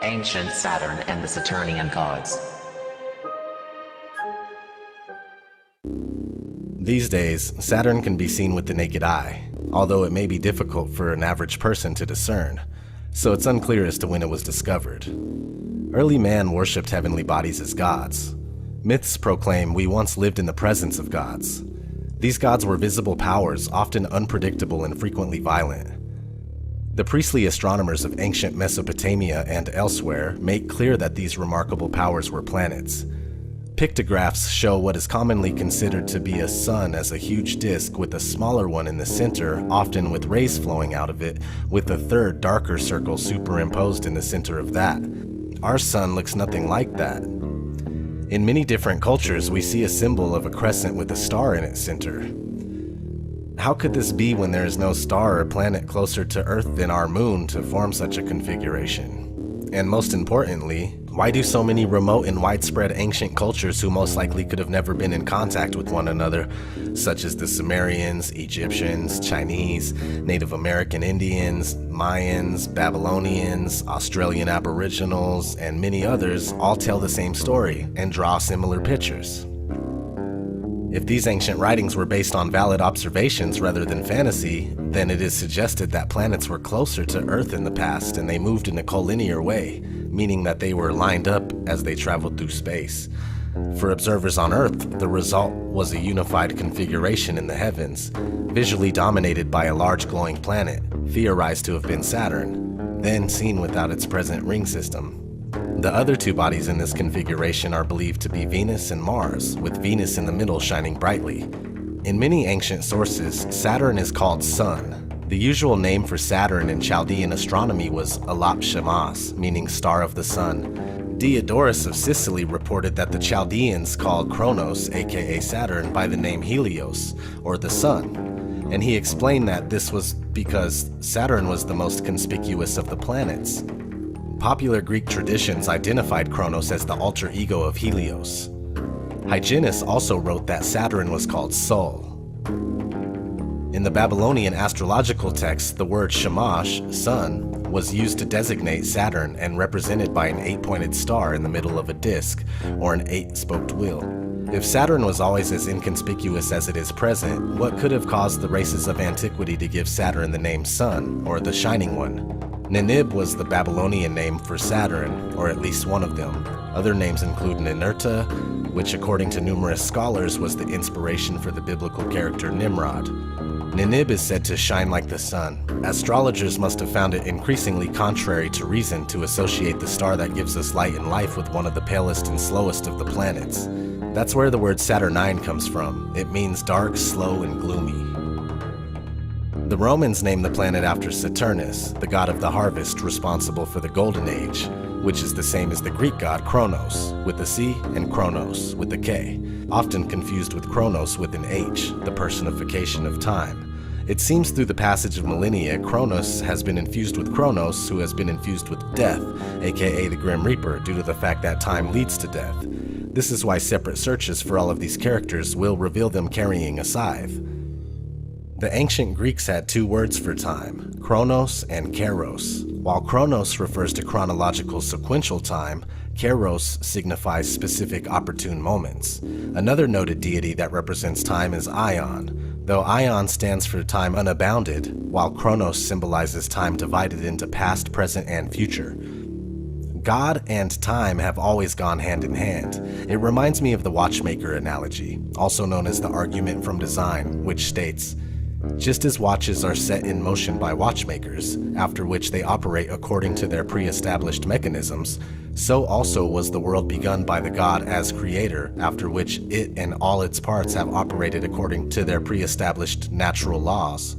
Ancient Saturn and the Saturnian gods. These days, Saturn can be seen with the naked eye, although it may be difficult for an average person to discern, so it's unclear as to when it was discovered. Early man worshipped heavenly bodies as gods. Myths proclaim we once lived in the presence of gods. These gods were visible powers, often unpredictable and frequently violent. The priestly astronomers of ancient Mesopotamia and elsewhere make clear that these remarkable powers were planets. Pictographs show what is commonly considered to be a sun as a huge disk with a smaller one in the center, often with rays flowing out of it, with a third darker circle superimposed in the center of that. Our sun looks nothing like that. In many different cultures, we see a symbol of a crescent with a star in its center. How could this be when there is no star or planet closer to Earth than our moon to form such a configuration? And most importantly, why do so many remote and widespread ancient cultures who most likely could have never been in contact with one another, such as the Sumerians, Egyptians, Chinese, Native American Indians, Mayans, Babylonians, Australian Aboriginals, and many others all tell the same story and draw similar pictures? If these ancient writings were based on valid observations rather than fantasy, then it is suggested that planets were closer to Earth in the past and they moved in a collinear way, meaning that they were lined up as they traveled through space. For observers on Earth, the result was a unified configuration in the heavens, visually dominated by a large glowing planet, theorized to have been Saturn, then seen without its present ring system. The other two bodies in this configuration are believed to be Venus and Mars, with Venus in the middle shining brightly. In many ancient sources, Saturn is called Sun. The usual name for Saturn in Chaldean astronomy was Alap Shamash, meaning star of the sun. Diodorus of Sicily reported that the Chaldeans called Kronos, aka Saturn, by the name Helios, or the sun. And he explained that this was because Saturn was the most conspicuous of the planets. Popular Greek traditions identified Kronos as the alter ego of Helios. Hyginus also wrote that Saturn was called Sol. In the Babylonian astrological texts, the word Shamash, sun, was used to designate Saturn and represented by an 8-pointed star in the middle of a disk, or an 8-spoked wheel. If Saturn was always as inconspicuous as it is present, what could have caused the races of antiquity to give Saturn the name Sun, or the Shining One? Ninib was the Babylonian name for Saturn, or at least one of them. Other names include Ninurta, which according to numerous scholars was the inspiration for the biblical character Nimrod. Ninib is said to shine like the sun. Astrologers must have found it increasingly contrary to reason to associate the star that gives us light and life with one of the palest and slowest of the planets. That's where the word Saturnine comes from. It means dark, slow, and gloomy. The Romans named the planet after Saturnus, the god of the harvest responsible for the Golden Age, which is the same as the Greek god Kronos, with a C, and Chronos, with a K, often confused with Kronos with an H, the personification of time. It seems through the passage of millennia, Kronos has been infused with Kronos, who has been infused with death, aka the Grim Reaper, due to the fact that time leads to death. This is why separate searches for all of these characters will reveal them carrying a scythe. The ancient Greeks had two words for time, chronos and kairos. While chronos refers to chronological sequential time, kairos signifies specific opportune moments. Another noted deity that represents time is Ion, though Ion stands for time unbounded, while chronos symbolizes time divided into past, present, and future. God and time have always gone hand in hand. It reminds me of the watchmaker analogy, also known as the argument from design, which states, just as watches are set in motion by watchmakers, after which they operate according to their pre-established mechanisms, so also was the world begun by the God as creator, after which it and all its parts have operated according to their pre-established natural laws.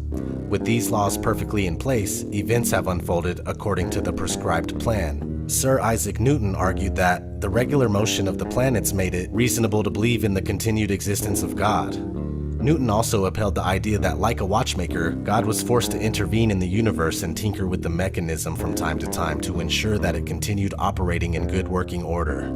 With these laws perfectly in place, events have unfolded according to the prescribed plan. Sir Isaac Newton argued that the regular motion of the planets made it reasonable to believe in the continued existence of God. Newton also upheld the idea that, like a watchmaker, God was forced to intervene in the universe and tinker with the mechanism from time to time to ensure that it continued operating in good working order.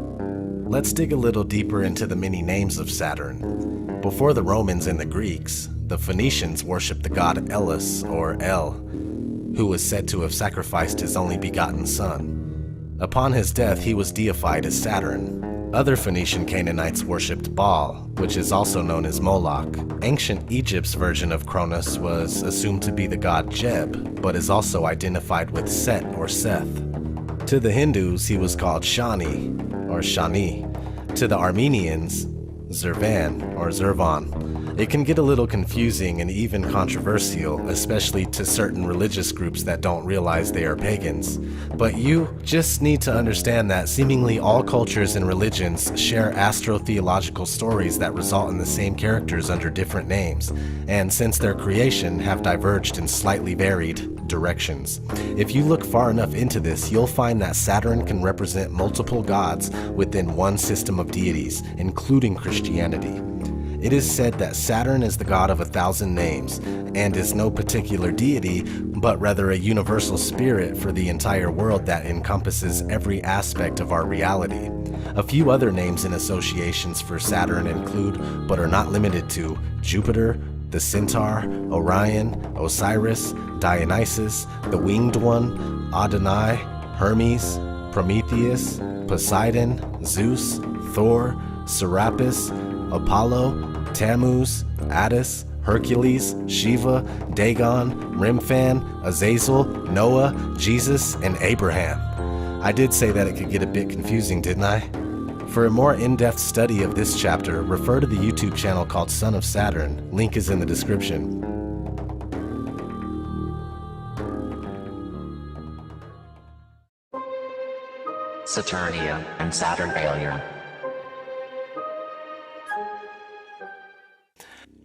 Let's dig a little deeper into the many names of Saturn. Before the Romans and the Greeks, the Phoenicians worshipped the god Elis, or El, who was said to have sacrificed his only begotten son. Upon his death, he was deified as Saturn. Other Phoenician Canaanites worshipped Baal, which is also known as Moloch. Ancient Egypt's version of Cronus was assumed to be the god Jeb, but is also identified with Set or Seth. To the Hindus, he was called Shani, or Shani. To the Armenians, Zervan, or Zervan. It can get a little confusing and even controversial, especially to certain religious groups that don't realize they are pagans. But you just need to understand that seemingly all cultures and religions share astrotheological stories that result in the same characters under different names, and since their creation have diverged in slightly varied directions. If you look far enough into this, you'll find that Saturn can represent multiple gods within one system of deities, including Christianity. It is said that Saturn is the god of 1,000 names, and is no particular deity, but rather a universal spirit for the entire world that encompasses every aspect of our reality. A few other names and associations for Saturn include, but are not limited to, Jupiter, the Centaur, Orion, Osiris, Dionysus, the Winged One, Adonai, Hermes, Prometheus, Poseidon, Zeus, Thor, Serapis, Apollo, Tammuz, Attis, Hercules, Shiva, Dagon, Remphan, Azazel, Noah, Jesus, and Abraham. I did say that it could get a bit confusing, didn't I? For a more in-depth study of this chapter, refer to the YouTube channel called Son of Saturn. Link is in the description. Saturnia and Saturnalia.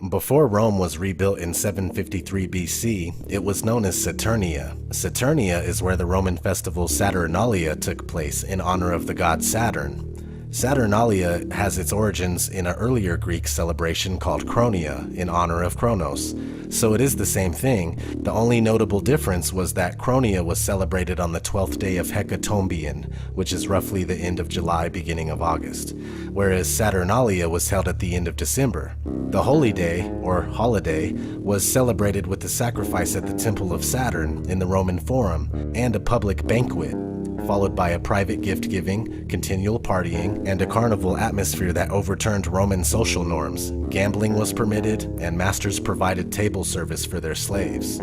Before Rome was rebuilt in 753 BC, it was known as Saturnia. Saturnia is where the Roman festival Saturnalia took place in honor of the god Saturn. Saturnalia has its origins in an earlier Greek celebration called Chronia, in honor of Kronos. So it is the same thing. The only notable difference was that Chronia was celebrated on the 12th day of Hecatombion, which is roughly the end of July, beginning of August, whereas Saturnalia was held at the end of December. The holy day, or holiday, was celebrated with the sacrifice at the Temple of Saturn in the Roman Forum, and a public banquet, followed by a private gift-giving, continual partying, and a carnival atmosphere that overturned Roman social norms. Gambling was permitted, and masters provided table service for their slaves.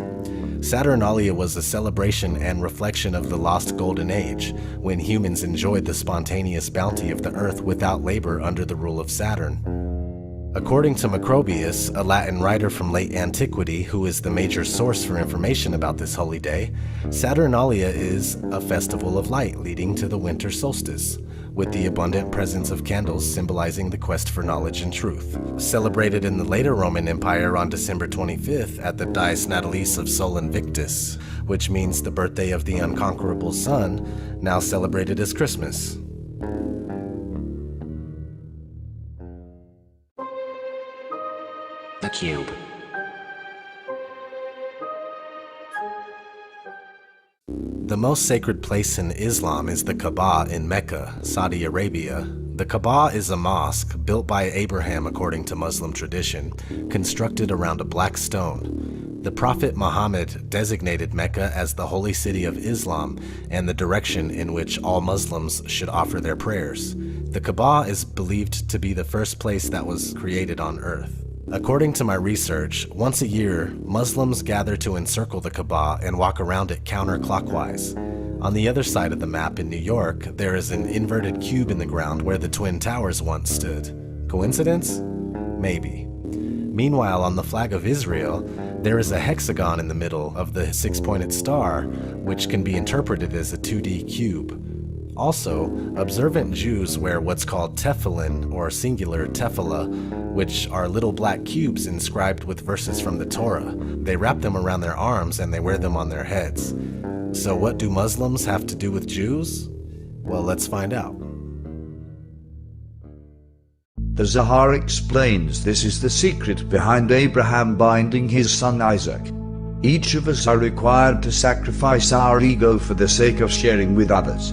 Saturnalia was a celebration and reflection of the lost golden age, when humans enjoyed the spontaneous bounty of the earth without labor under the rule of Saturn. According to Macrobius, a Latin writer from late antiquity who is the major source for information about this holy day, Saturnalia is a festival of light leading to the winter solstice, with the abundant presence of candles symbolizing the quest for knowledge and truth. Celebrated in the later Roman Empire on December 25th at the Dies Natalis of Sol Invictus, which means the birthday of the unconquerable sun, now celebrated as Christmas. The cube. The most sacred place in Islam is the Kaaba in Mecca, Saudi Arabia. The Kaaba is a mosque built by Abraham according to Muslim tradition, constructed around a black stone. The Prophet Muhammad designated Mecca as the holy city of Islam and the direction in which all Muslims should offer their prayers. The Kaaba is believed to be the first place that was created on earth. According to my research, once a year, Muslims gather to encircle the Kaaba and walk around it counterclockwise. On the other side of the map in New York, there is an inverted cube in the ground where the Twin Towers once stood. Coincidence? Maybe. Meanwhile, on the flag of Israel, there is a hexagon in the middle of the six-pointed star, which can be interpreted as a 2D cube. Also, observant Jews wear what's called tefillin, or singular tefillah, which are little black cubes inscribed with verses from the Torah. They wrap them around their arms and they wear them on their heads. So what do Muslims have to do with Jews? Well, let's find out. The Zohar explains this is the secret behind Abraham binding his son Isaac. Each of us are required to sacrifice our ego for the sake of sharing with others.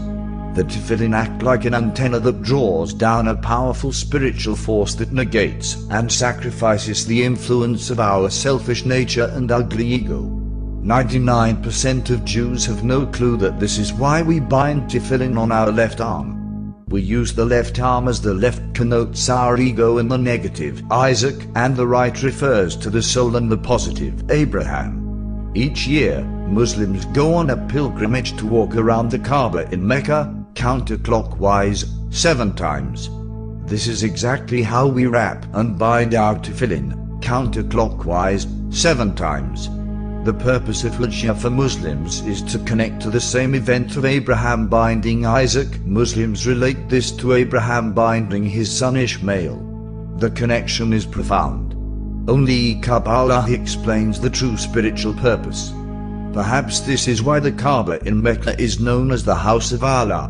The tefillin act like an antenna that draws down a powerful spiritual force that negates and sacrifices the influence of our selfish nature and ugly ego. 99% of Jews have no clue that this is why we bind tefillin on our left arm. We use the left arm as the left connotes our ego and the negative, Isaac, and the right refers to the soul and the positive, Abraham. Each year, Muslims go on a pilgrimage to walk around the Kaaba in Mecca, counterclockwise, 7 times. This is exactly how we wrap and bind our tefillin, counterclockwise, 7 times. The purpose of Hajj for Muslims is to connect to the same event of Abraham binding Isaac. Muslims relate this to Abraham binding his son Ishmael. The connection is profound. Only Kabbalah explains the true spiritual purpose. Perhaps this is why the Kaaba in Mecca is known as the House of Allah.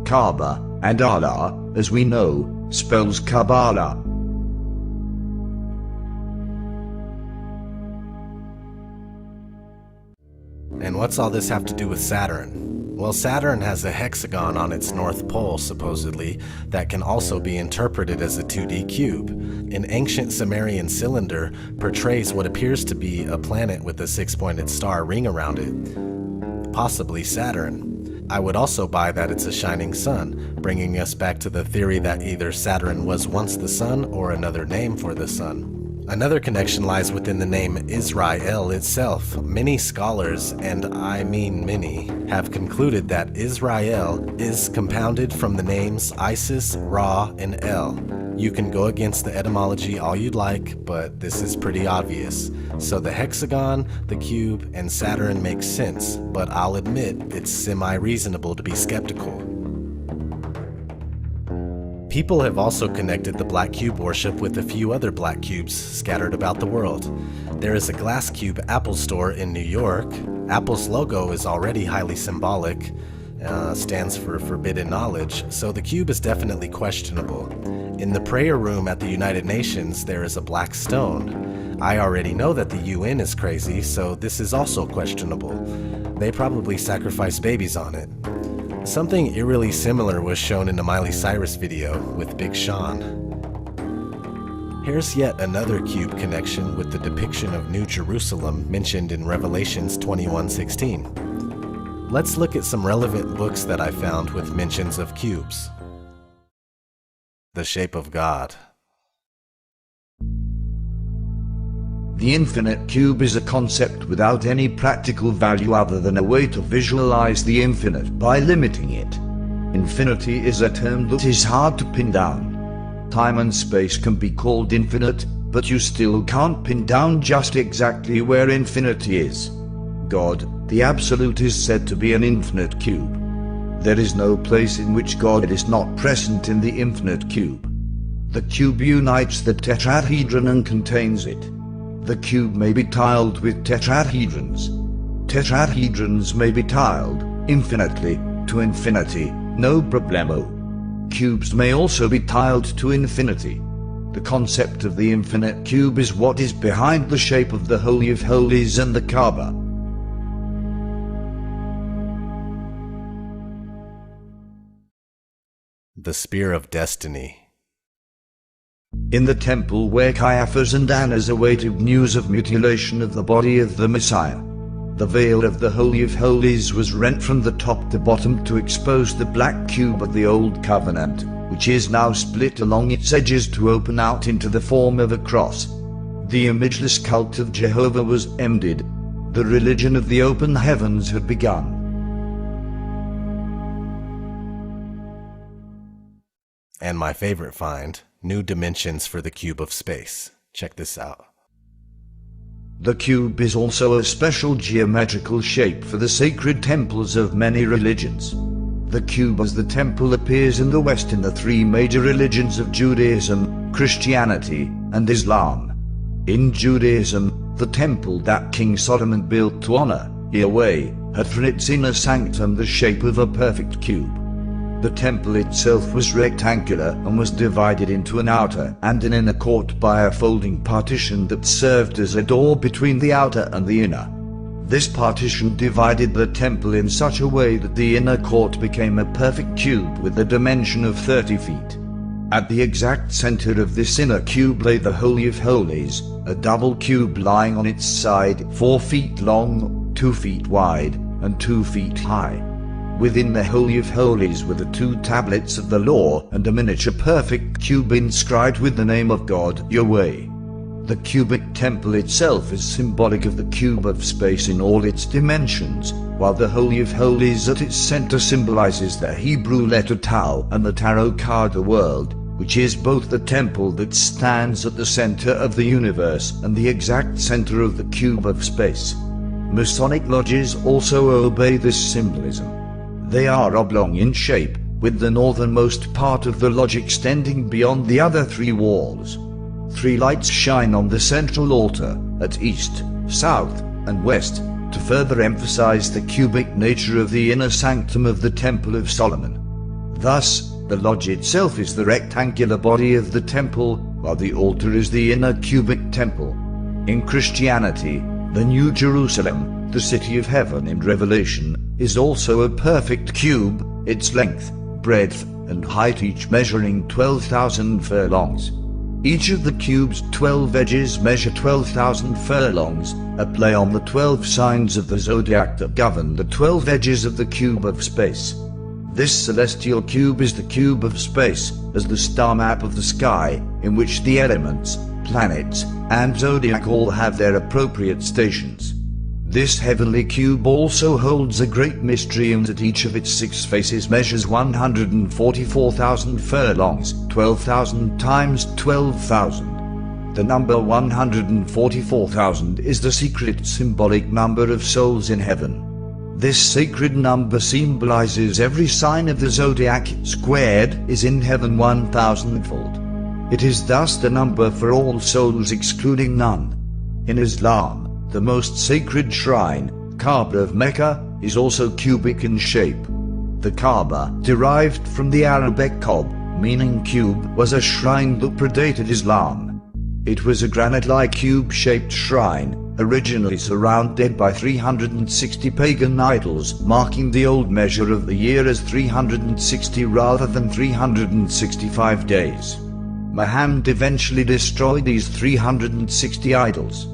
Kaaba, and Allah, as we know, spells Kabbalah. And what's all this have to do with Saturn? Well, Saturn has a hexagon on its north pole, supposedly, that can also be interpreted as a 2D cube. An ancient Sumerian cylinder portrays what appears to be a planet with a 6-pointed star ring around it, possibly Saturn. I would also buy that it's a shining sun, bringing us back to the theory that either Saturn was once the sun or another name for the sun. Another connection lies within the name Israel itself. Many scholars, and I mean many, have concluded that Israel is compounded from the names Isis, Ra, and El. You can go against the etymology all you'd like, but this is pretty obvious. So the hexagon, the cube, and Saturn make sense, but I'll admit it's semi-reasonable to be skeptical. People have also connected the black cube worship with a few other black cubes scattered about the world. There is a glass cube Apple store in New York. Apple's logo is already highly symbolic, stands for forbidden knowledge, so the cube is definitely questionable. In the prayer room at the United Nations, there is a black stone. I already know that the UN is crazy, so this is also questionable. They probably sacrifice babies on it. Something eerily similar was shown in the Miley Cyrus video with Big Sean. Here's yet another cube connection with the depiction of New Jerusalem mentioned in Revelations 21:16. Let's look at some relevant books that I found with mentions of cubes. The Shape of God. The infinite cube is a concept without any practical value other than a way to visualize the infinite by limiting it. Infinity is a term that is hard to pin down. Time and space can be called infinite, but you still can't pin down just exactly where infinity is. God, the Absolute, is said to be an infinite cube. There is no place in which God is not present in the infinite cube. The cube unites the tetrahedron and contains it. The cube may be tiled with tetrahedrons. Tetrahedrons may be tiled, infinitely, to infinity, no problemo. Cubes may also be tiled to infinity. The concept of the infinite cube is what is behind the shape of the Holy of Holies and the Kaaba. The Spear of Destiny. In the temple where Caiaphas and Annas awaited news of mutilation of the body of the Messiah, the veil of the Holy of Holies was rent from the top to bottom to expose the black cube of the Old Covenant, which is now split along its edges to open out into the form of a cross. The imageless cult of Jehovah was ended. The religion of the open heavens had begun. And my favorite find, new dimensions for the cube of space. Check this out. The cube is also a special geometrical shape for the sacred temples of many religions. The cube as the temple appears in the West in the 3 major religions of Judaism, Christianity, and Islam. In Judaism, the temple that King Solomon built to honor Yahweh had for its inner sanctum the shape of a perfect cube. The temple itself was rectangular and was divided into an outer and an inner court by a folding partition that served as a door between the outer and the inner. This partition divided the temple in such a way that the inner court became a perfect cube with a dimension of 30 feet. At the exact center of this inner cube lay the Holy of Holies, a double cube lying on its side 4 feet long, 2 feet wide, and 2 feet high. Within the Holy of Holies were the 2 tablets of the law and a miniature perfect cube inscribed with the name of God, Yahweh. The cubic temple itself is symbolic of the cube of space in all its dimensions, while the Holy of Holies at its center symbolizes the Hebrew letter Tau and the tarot card the world, which is both the temple that stands at the center of the universe and the exact center of the cube of space. Masonic lodges also obey this symbolism. They are oblong in shape, with the northernmost part of the lodge extending beyond the other 3 walls. 3 lights shine on the central altar, at east, south, and west, to further emphasize the cubic nature of the inner sanctum of the Temple of Solomon. Thus, the lodge itself is the rectangular body of the temple, while the altar is the inner cubic temple. In Christianity, the New Jerusalem, the city of heaven in Revelation, is also a perfect cube, its length, breadth, and height each measuring 12,000 furlongs. Each of the cube's 12 edges measure 12,000 furlongs, a play on the 12 signs of the zodiac that govern the 12 edges of the cube of space. This celestial cube is the cube of space, as the star map of the sky, in which the elements, planets, and zodiac all have their appropriate stations. This heavenly cube also holds a great mystery in that each of its 6 faces measures 144,000 furlongs, 12,000 times 12,000. The number 144,000 is the secret symbolic number of souls in heaven. This sacred number symbolizes every sign of the zodiac squared is in heaven 1,000-fold. It is thus the number for all souls excluding none. In Islam, the most sacred shrine, Kaaba of Mecca, is also cubic in shape. The Kaaba, derived from the Arabic Kaab, meaning cube, was a shrine that predated Islam. It was a granite-like cube-shaped shrine, originally surrounded by 360 pagan idols, marking the old measure of the year as 360 rather than 365 days. Muhammad eventually destroyed these 360 idols.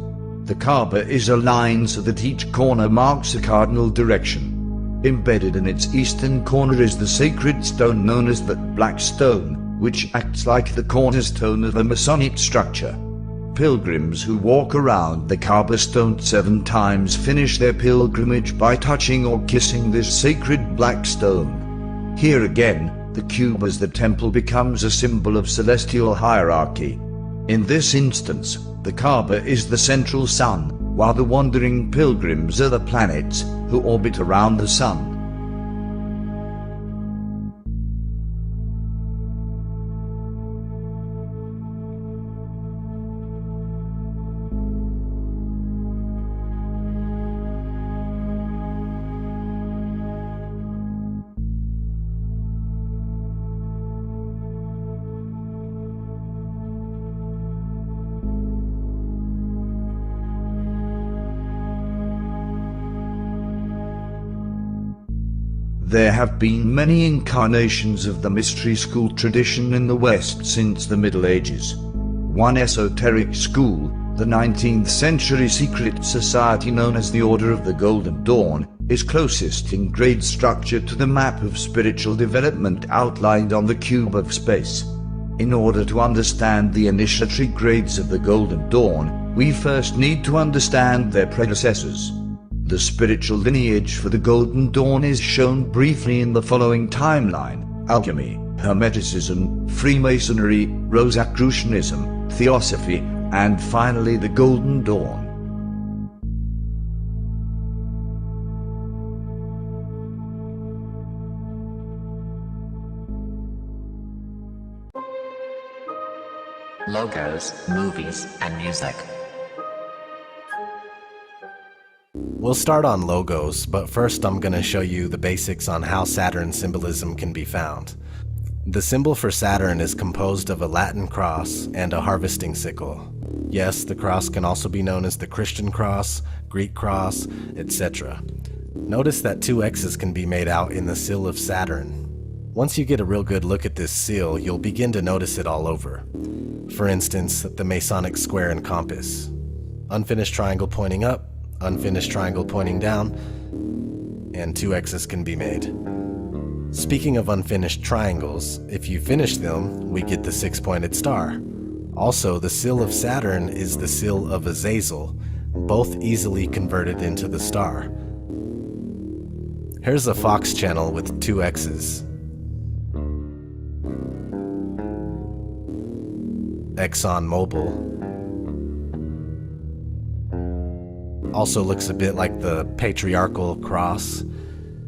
The Kaaba is aligned so that each corner marks a cardinal direction. Embedded in its eastern corner is the sacred stone known as the Black Stone, which acts like the cornerstone of a Masonic structure. Pilgrims who walk around the Kaaba stone 7 times finish their pilgrimage by touching or kissing this sacred black stone. Here again, the cube as the temple becomes a symbol of celestial hierarchy. In this instance, the Kaaba is the central sun, while the wandering pilgrims are the planets, who orbit around the sun. There have been many incarnations of the mystery school tradition in the West since the Middle Ages. One esoteric school, the 19th century secret society known as the Order of the Golden Dawn, is closest in grade structure to the map of spiritual development outlined on the cube of space. In order to understand the initiatory grades of the Golden Dawn, we first need to understand their predecessors. The spiritual lineage for the Golden Dawn is shown briefly in the following timeline: alchemy, Hermeticism, Freemasonry, Rosicrucianism, Theosophy, and finally the Golden Dawn. Logos, movies, and music. We'll start on logos, but first I'm going to show you the basics on how Saturn symbolism can be found. The symbol for Saturn is composed of a Latin cross and a harvesting sickle. Yes, the cross can also be known as the Christian cross, Greek cross, etc. Notice that 2 X's can be made out in the seal of Saturn. Once you get a real good look at this seal, you'll begin to notice it all over. For instance, the Masonic square and compass. Unfinished triangle pointing up, unfinished triangle pointing down, and 2 X's can be made. Speaking of unfinished triangles, if you finish them, we get the 6-pointed star. Also, the seal of Saturn is the seal of Azazel, both easily converted into the star. Here's a Fox channel with 2 X's. Exxon Mobil. Also looks a bit like the patriarchal cross.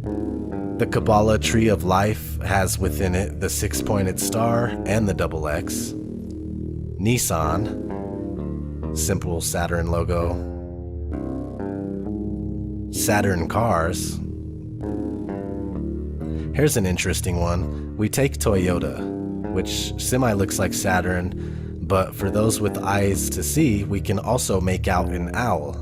The Kabbalah Tree of Life has within it the 6-pointed star and the double X. Nissan, simple Saturn logo. Saturn Cars. Here's an interesting one. We take Toyota, which semi looks like Saturn, but for those with eyes to see, we can also make out an owl.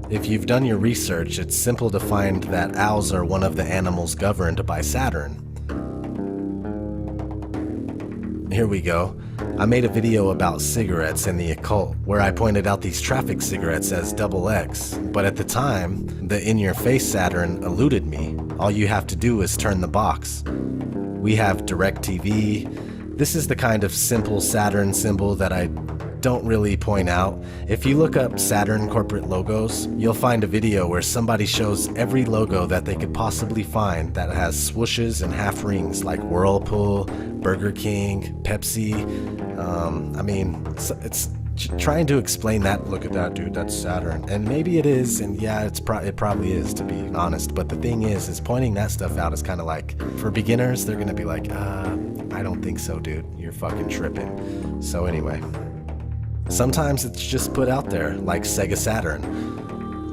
If you've done your research, it's simple to find that owls are one of the animals governed by Saturn. Here we go. I made a video about cigarettes and the occult, where I pointed out these traffic cigarettes as double X, but at the time, the in-your-face Saturn eluded me. All you have to do is turn the box. We have DirecTV. This is the kind of simple Saturn symbol that I don't really point out. If you look up Saturn corporate logos, you'll find a video where somebody shows every logo that they could possibly find that has swooshes and half rings like Whirlpool, Burger King, Pepsi. It's trying to explain that. Look at that, dude, that's Saturn. And maybe it is, and yeah, it probably is, to be honest. But the thing is pointing that stuff out is kind of like, for beginners, they're gonna be like, I don't think so, dude. You're fucking tripping. So anyway. Sometimes it's just put out there, like Sega Saturn.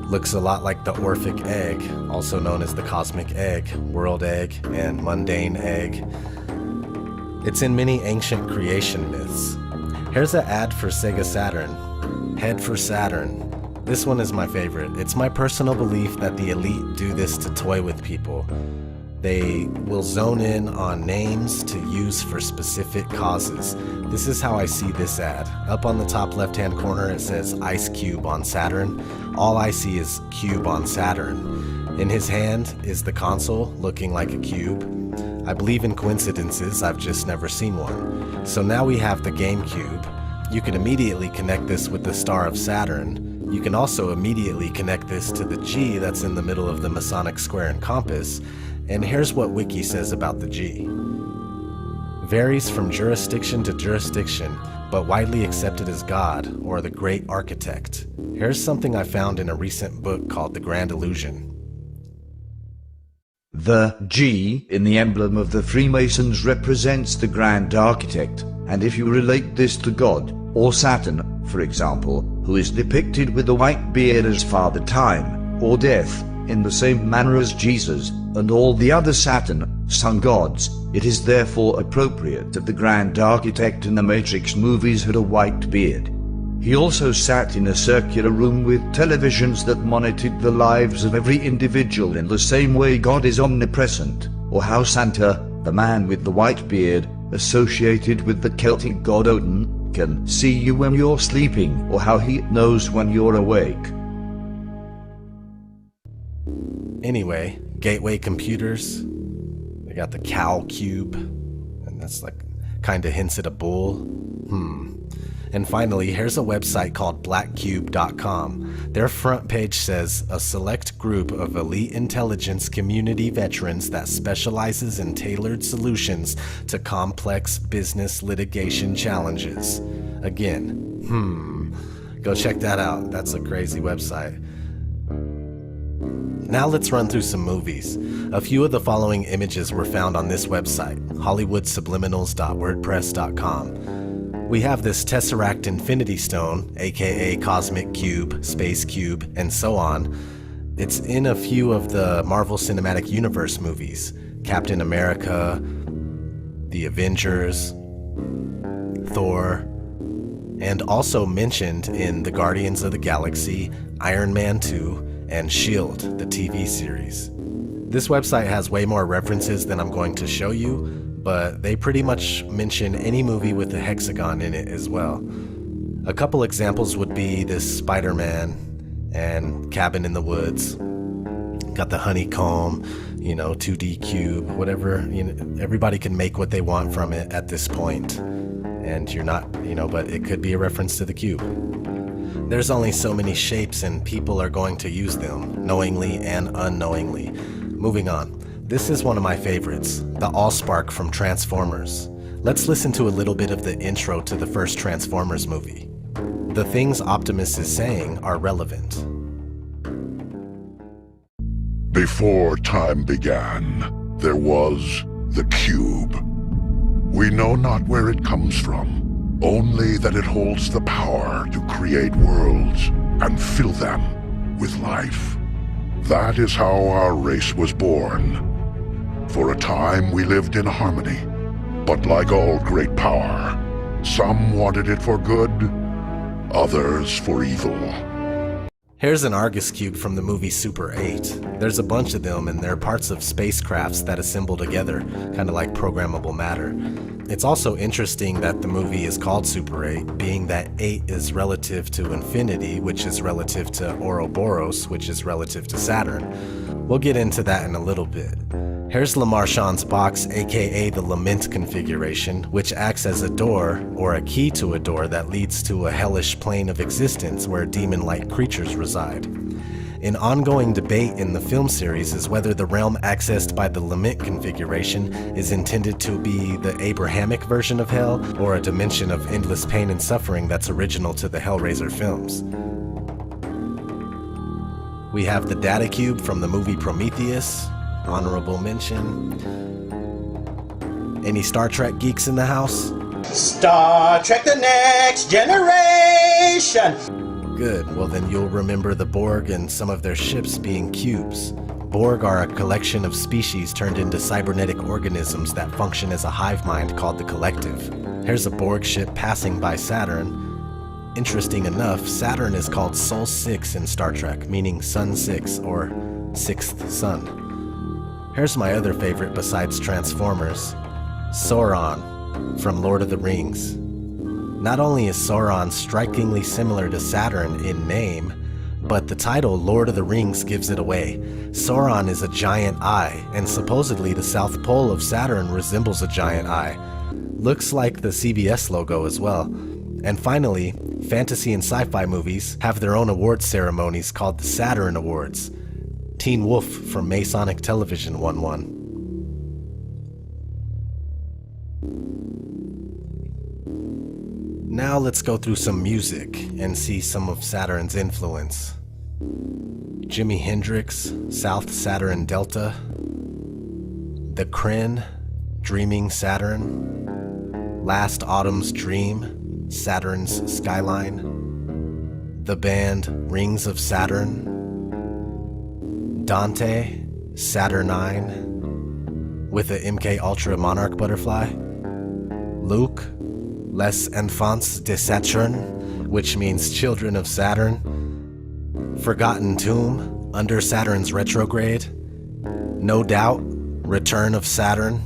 Looks a lot like the Orphic egg, also known as the cosmic egg, world egg, and mundane egg. It's in many ancient creation myths. Here's an ad for Sega Saturn. Head for Saturn. This one is my favorite. It's my personal belief that the elite do this to toy with people. They will zone in on names to use for specific causes. This is how I see this ad. Up on the top left-hand corner it says Ice Cube on Saturn. All I see is Cube on Saturn. In his hand is the console looking like a cube. I believe in coincidences, I've just never seen one. So now we have the GameCube. You can immediately connect this with the star of Saturn. You can also immediately connect this to the G that's in the middle of the Masonic square and compass. And here's what Wiki says about the G. Varies from jurisdiction to jurisdiction, but widely accepted as God, or the Great Architect. Here's something I found in a recent book called The Grand Illusion. The G in the emblem of the Freemasons represents the Grand Architect, and if you relate this to God, or Saturn, for example, who is depicted with a white beard as Father Time, or Death, in the same manner as Jesus, and all the other Saturn, sun gods, it is therefore appropriate that the Grand Architect in the Matrix movies had a white beard. He also sat in a circular room with televisions that monitored the lives of every individual in the same way God is omnipresent, or how Santa, the man with the white beard, associated with the Celtic god Odin, can see you when you're sleeping, or how he knows when you're awake. Anyway, Gateway Computers, they got the cow cube, and that's like kinda hints at a bull. And finally, here's a website called blackcube.com. Their front page says, a select group of elite intelligence community veterans that specializes in tailored solutions to complex business litigation challenges. Again, go check that out. That's a crazy website. Now let's run through some movies. A few of the following images were found on this website, hollywoodsubliminals.wordpress.com. We have this Tesseract Infinity Stone, aka Cosmic Cube, Space Cube, and so on. It's in a few of the Marvel Cinematic Universe movies. Captain America, the Avengers, Thor, and also mentioned in the Guardians of the Galaxy, Iron Man 2, and S.H.I.E.L.D., the TV series. This website has way more references than I'm going to show you, but they pretty much mention any movie with a hexagon in it as well. A couple examples would be this Spider-Man and Cabin in the Woods. Got the honeycomb, 2D cube, whatever, everybody can make what they want from it at this point. And you're not, but it could be a reference to the cube. There's only so many shapes and people are going to use them, knowingly and unknowingly. Moving on. This is one of my favorites, the Allspark from Transformers. Let's listen to a little bit of the intro to the first Transformers movie. The things Optimus is saying are relevant. Before time began, there was the cube. We know not where it comes from, only that it holds the power to create worlds and fill them with life. That is how our race was born. For a time we lived in harmony, but like all great power, some wanted it for good, others for evil. Here's an Argus cube from the movie Super 8. There's a bunch of them and they're parts of spacecrafts that assemble together, kind of like programmable matter. It's also interesting that the movie is called Super 8, being that 8 is relative to infinity, which is relative to Ouroboros, which is relative to Saturn. We'll get into that in a little bit. Here's Le Marchand's box, aka the Lament configuration, which acts as a door, or a key to a door that leads to a hellish plane of existence where demon-like creatures reside. An ongoing debate in the film series is whether the realm accessed by the Lament configuration is intended to be the Abrahamic version of hell, or a dimension of endless pain and suffering that's original to the Hellraiser films. We have the Data Cube from the movie Prometheus. Honorable mention. Any Star Trek geeks in the house? Star Trek The Next Generation! Good, well then you'll remember the Borg and some of their ships being cubes. Borg are a collection of species turned into cybernetic organisms that function as a hive mind called the Collective. Here's a Borg ship passing by Saturn. Interesting enough, Saturn is called Sol 6 in Star Trek, meaning Sun 6, or sixth sun. Here's my other favorite besides Transformers, Sauron from Lord of the Rings. Not only is Sauron strikingly similar to Saturn in name, but the title Lord of the Rings gives it away. Sauron is a giant eye, and supposedly the South Pole of Saturn resembles a giant eye. Looks like the CBS logo as well. And finally, fantasy and sci-fi movies have their own awards ceremonies called the Saturn Awards. Teen Wolf from Masonic Television won one. Now let's go through some music and see some of Saturn's influence. Jimi Hendrix, South Saturn Delta. The Kren, Dreaming Saturn. Last Autumn's Dream, Saturn's Skyline. The band Rings of Saturn. Dante, Saturnine, with a MK Ultra Monarch butterfly. Luke, Les Enfants de Saturne, which means Children of Saturn. Forgotten Tomb, Under Saturn's Retrograde. No Doubt, Return of Saturn.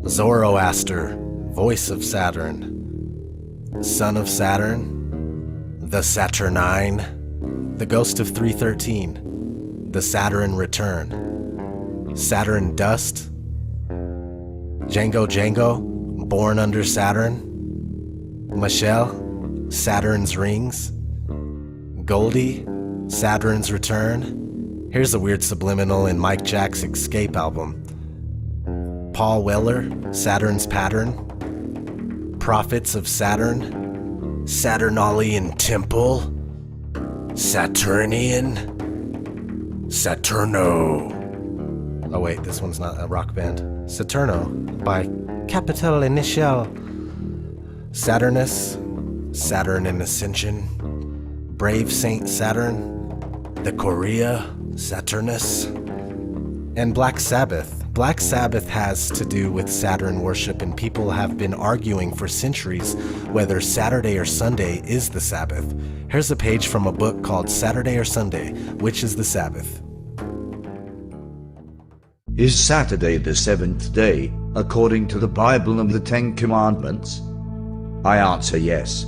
Zoroaster, Voice of Saturn. Son of Saturn, The Saturnine. The Ghost of 313. The Saturn Return. Saturn Dust. Django Django, Born Under Saturn. Michelle, Saturn's Rings. Goldie, Saturn's Return. Here's a weird subliminal in Mike Jack's Escape album. Paul Weller, Saturn's Pattern. Prophets of Saturn. Saturnalian Temple. Saturnian. Saturno. Oh wait, this one's not a rock band. Saturno by Capital Initial. Saturnus, Saturn in Ascension, Brave Saint Saturn, the Chorea, Saturnus, and Black Sabbath. Black Sabbath has to do with Saturn worship, and people have been arguing for centuries whether Saturday or Sunday is the Sabbath. Here's a page from a book called Saturday or Sunday, Which is the Sabbath? Is Saturday the seventh day, according to the Bible and the Ten Commandments? I answer yes.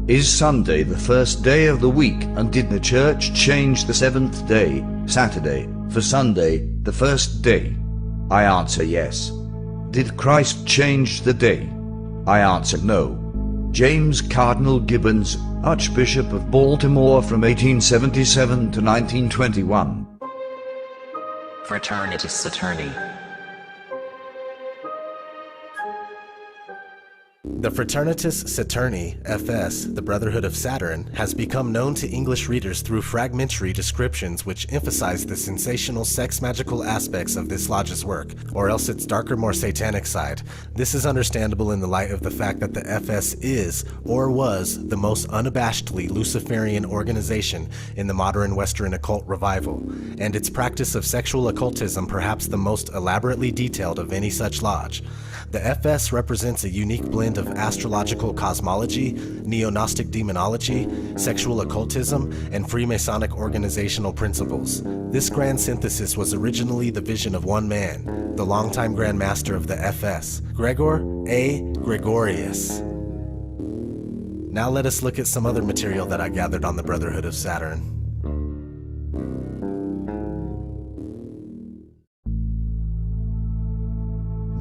Is Sunday the first day of the week, and did the church change the seventh day, Saturday, for Sunday, the first day? I answer yes. Did Christ change the day? I answer no. James Cardinal Gibbons, Archbishop of Baltimore from 1877 to 1921. Fraternitas Saturni. The Fraternitas Saturni, FS, the Brotherhood of Saturn, has become known to English readers through fragmentary descriptions which emphasize the sensational sex-magical aspects of this lodge's work, or else its darker, more satanic side. This is understandable in the light of the fact that the FS is, or was, the most unabashedly Luciferian organization in the modern Western occult revival, and its practice of sexual occultism perhaps the most elaborately detailed of any such lodge. The FS represents a unique blend of astrological cosmology, neo-Gnostic demonology, sexual occultism, and Freemasonic organizational principles. This grand synthesis was originally the vision of one man, the longtime Grand Master of the FS, Gregor A. Gregorius. Now let us look at some other material that I gathered on the Brotherhood of Saturn.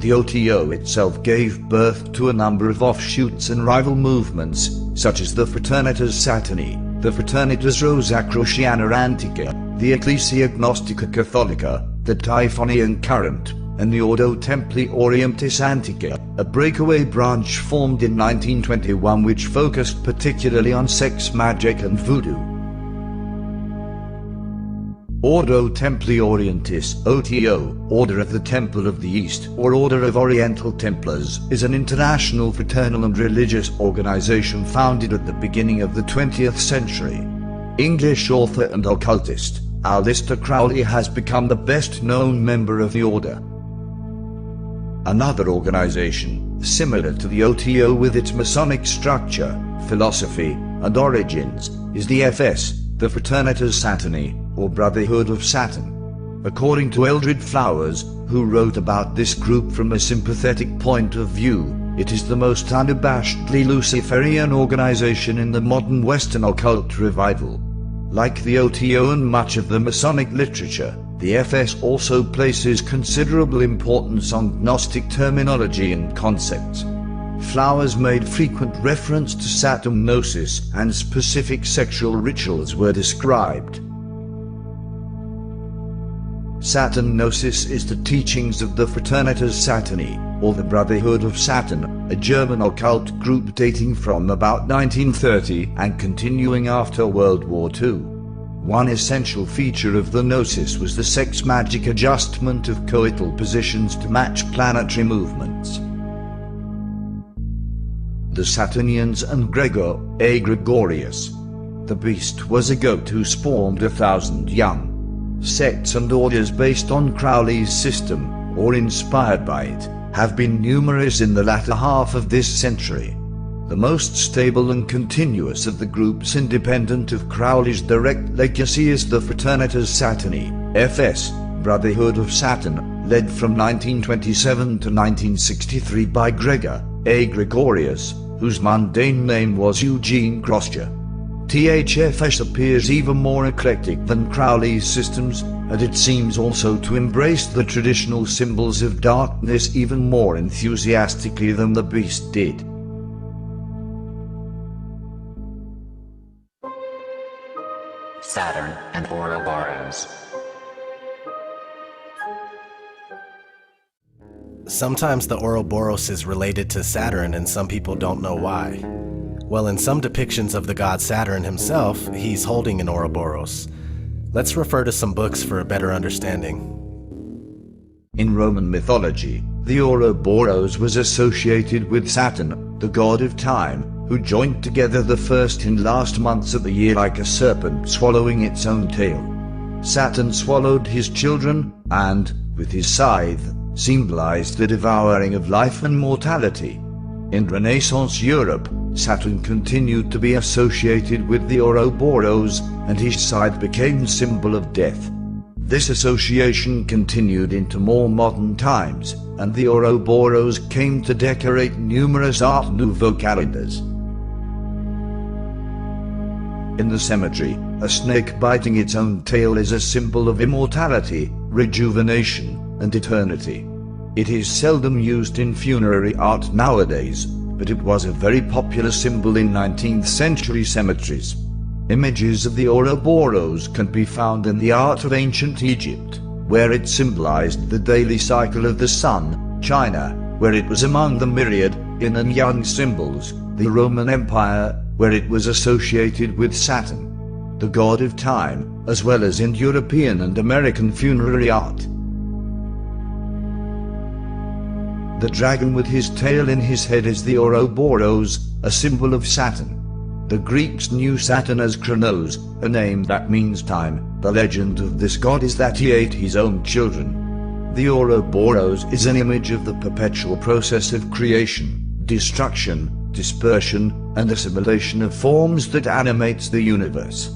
The OTO itself gave birth to a number of offshoots and rival movements, such as the Fraternitas Saturni, the Fraternitas Rosicruciana Antica, the Ecclesia Gnostica Catholica, the Typhonian Current, and the Ordo Templi Orientis Antica, a breakaway branch formed in 1921 which focused particularly on sex magic and voodoo. Ordo Templi Orientis, OTO, Order of the Temple of the East, or Order of Oriental Templars, is an international fraternal and religious organization founded at the beginning of the 20th century. English author and occultist, Aleister Crowley has become the best-known member of the order. Another organization, similar to the OTO with its Masonic structure, philosophy, and origins, is the FS, the Fraternitas Saturni, or Brotherhood of Saturn. According to Eldred Flowers, who wrote about this group from a sympathetic point of view, it is the most unabashedly Luciferian organization in the modern Western occult revival. Like the OTO and much of the Masonic literature, the FS also places considerable importance on Gnostic terminology and concepts. Flowers made frequent reference to Saturn gnosis, and specific sexual rituals were described. Saturn gnosis is the teachings of the Fraternitas Saturni, or the Brotherhood of Saturn, a German occult group dating from about 1930 and continuing after World War II. One essential feature of the gnosis was the sex magic adjustment of coital positions to match planetary movements. The Saturnians and Gregor A. Gregorius. The beast was a goat who spawned 1,000 young. Sects and orders based on Crowley's system, or inspired by it, have been numerous in the latter half of this century. The most stable and continuous of the groups independent of Crowley's direct legacy is the Fraternitas Saturni, FS, Brotherhood of Saturn, led from 1927 to 1963 by Gregor A. Gregorius, whose mundane name was Eugene Croscher. THFS appears even more eclectic than Crowley's systems, and it seems also to embrace the traditional symbols of darkness even more enthusiastically than the beast did. Saturn and Ouroboros. Sometimes the Ouroboros is related to Saturn and some people don't know why. Well, in some depictions of the god Saturn himself, he's holding an Ouroboros. Let's refer to some books for a better understanding. In Roman mythology, The Ouroboros was associated with Saturn, the god of time, who joined together the first and last months of the year like a serpent swallowing its own tail. Saturn swallowed his children, and, with his scythe, symbolized the devouring of life and mortality. In Renaissance Europe, Saturn continued to be associated with the Ouroboros, and his scythe became symbol of death. This association continued into more modern times, and the Ouroboros came to decorate numerous Art Nouveau calendars. In the cemetery, a snake biting its own tail is a symbol of immortality, rejuvenation, and eternity. It is seldom used in funerary art nowadays, but it was a very popular symbol in 19th century cemeteries. Images of the Ouroboros can be found in the art of ancient Egypt, where it symbolized the daily cycle of the sun, China, where it was among the myriad yin and yang symbols, the Roman Empire, where it was associated with Saturn, the god of time, as well as in European and American funerary art. The dragon with his tail in his head is the Ouroboros, a symbol of Saturn. The Greeks knew Saturn as Kronos, a name that means time. The legend of this god is that he ate his own children. The Ouroboros is an image of the perpetual process of creation, destruction, dispersion, and assimilation of forms that animates the universe.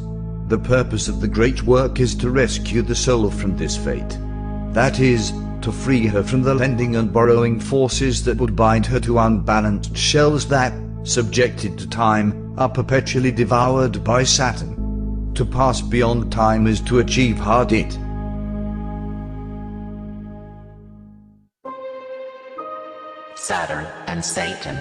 The purpose of the great work is to rescue the soul from this fate. That is, to free her from the lending and borrowing forces that would bind her to unbalanced shells that, subjected to time, are perpetually devoured by Saturn. To pass beyond time is to achieve hard it. Saturn and Satan.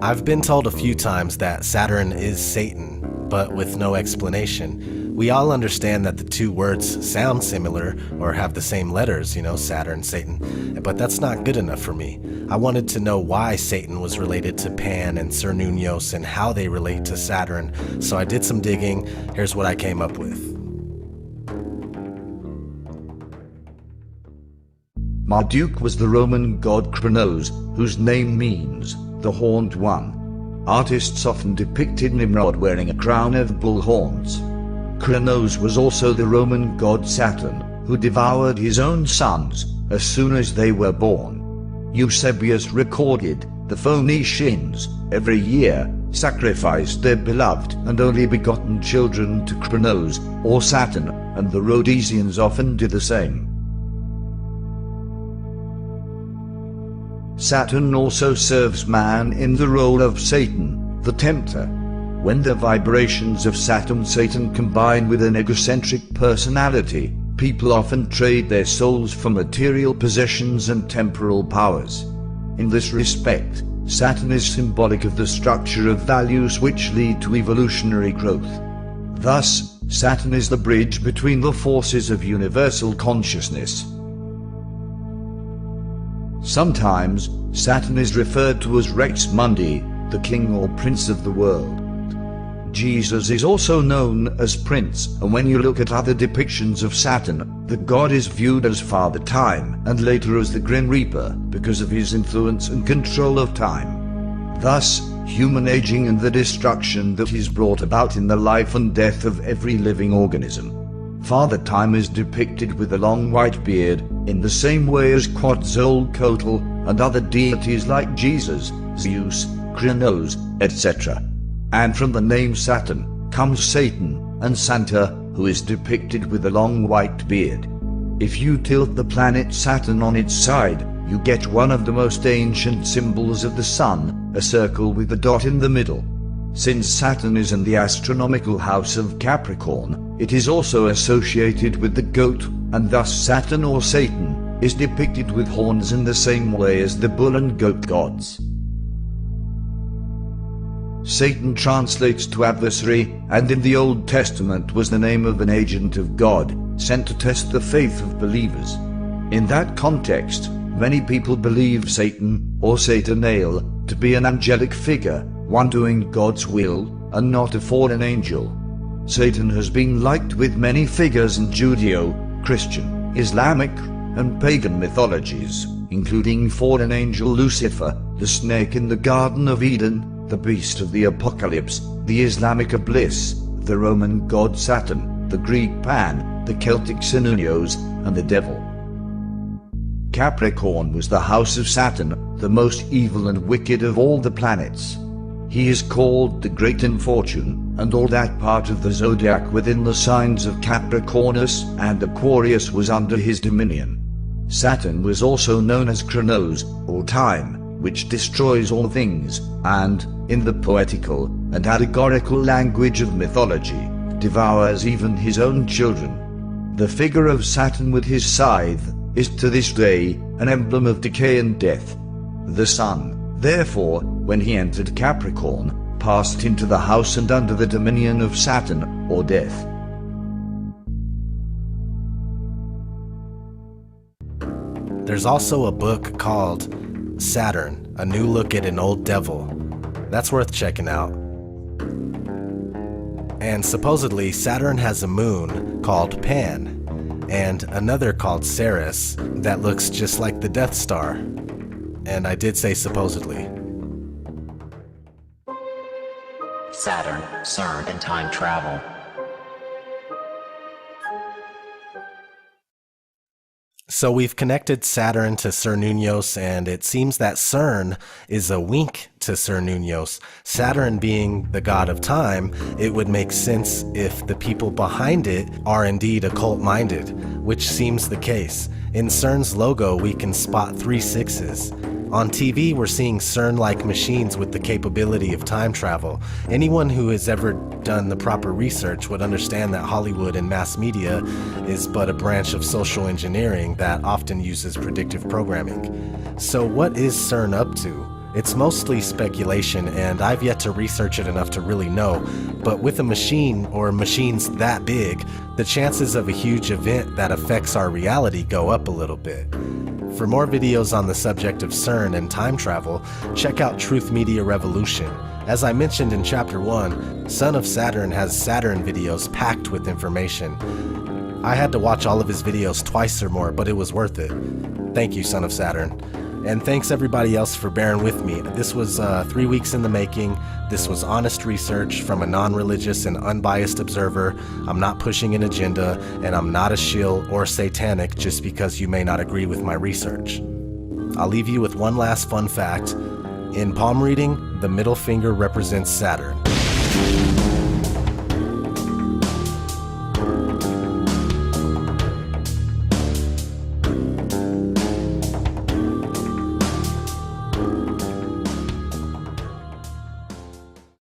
I've been told a few times that Saturn is Satan, but with no explanation. We all understand that the two words sound similar or have the same letters, Saturn, Satan, but that's not good enough for me. I wanted to know why Satan was related to Pan and Cernunnos and how they relate to Saturn, so I did some digging. Here's what I came up with. Marduk was the Roman god Kronos, whose name means the Horned One. Artists often depicted Nimrod wearing a crown of bull horns. Kronos was also the Roman god Saturn, who devoured his own sons as soon as they were born. Eusebius recorded the Phoenicians, every year, sacrificed their beloved and only begotten children to Kronos, or Saturn, and the Rhodesians often did the same. Saturn also serves man in the role of Satan, the tempter. When the vibrations of Satan combine with an egocentric personality, people often trade their souls for material possessions and temporal powers. In this respect, Saturn is symbolic of the structure of values which lead to evolutionary growth. Thus, Saturn is the bridge between the forces of universal consciousness. Sometimes, Saturn is referred to as Rex Mundi, the king or prince of the world. Jesus is also known as Prince, and when you look at other depictions of Saturn, the god is viewed as Father Time, and later as the Grim Reaper, because of his influence and control of time. Thus, human aging and the destruction that is brought about in the life and death of every living organism. Father Time is depicted with a long white beard, in the same way as Quetzalcoatl and other deities like Jesus, Zeus, Kronos, etc. And from the name Saturn comes Satan and Santa, who is depicted with a long white beard. If you tilt the planet Saturn on its side, you get one of the most ancient symbols of the sun, a circle with a dot in the middle. Since Saturn is in the astronomical house of Capricorn, it is also associated with the goat, and thus Saturn or Satan is depicted with horns in the same way as the bull and goat gods. Satan translates to adversary, and in the Old Testament was the name of an agent of God, sent to test the faith of believers. In that context, many people believe Satan, or Satanael, to be an angelic figure, one doing God's will, and not a fallen angel. Satan has been linked with many figures in Judeo, Christian, Islamic, and pagan mythologies, including fallen angel Lucifer, the snake in the Garden of Eden, the beast of the Apocalypse, the Islamic Iblis, the Roman god Saturn, the Greek Pan, the Celtic Cernunnos, and the devil. Capricorn was the house of Saturn, the most evil and wicked of all the planets. He is called the Great Infortune, and all that part of the zodiac within the signs of Capricornus and Aquarius was under his dominion. Saturn was also known as Chronos, or time, which destroys all things, and, in the poetical and allegorical language of mythology, devours even his own children. The figure of Saturn with his scythe is to this day an emblem of decay and death. The Sun, therefore, when he entered Capricorn, passed into the house and under the dominion of Saturn, or death. There's also a book called Saturn, A New Look at an Old Devil. That's worth checking out. And supposedly Saturn has a moon called Pan, and another called Ceres that looks just like the Death Star. And I did say supposedly. Saturn, CERN, and time travel. So we've connected Saturn to Cernunnos, and it seems that CERN is a wink to Cernunnos. Saturn being the god of time, it would make sense if the people behind it are indeed occult-minded, which seems the case. In CERN's logo, we can spot 3 6s. On TV, we're seeing CERN-like machines with the capability of time travel. Anyone who has ever done the proper research would understand that Hollywood and mass media is but a branch of social engineering that often uses predictive programming. So what is CERN up to? It's mostly speculation, and I've yet to research it enough to really know, but with a machine or machines that big, the chances of a huge event that affects our reality go up a little bit. For more videos on the subject of CERN and time travel, check out Truth Media Revolution. As I mentioned in Chapter 1, Son of Saturn has Saturn videos packed with information. I had to watch all of his videos twice or more, but it was worth it. Thank you, Son of Saturn. And thanks everybody else for bearing with me. This was 3 weeks in the making. This was honest research from a non-religious and unbiased observer. I'm not pushing an agenda, and I'm not a shill or satanic just because you may not agree with my research. I'll leave you with one last fun fact. In palm reading, the middle finger represents Saturn.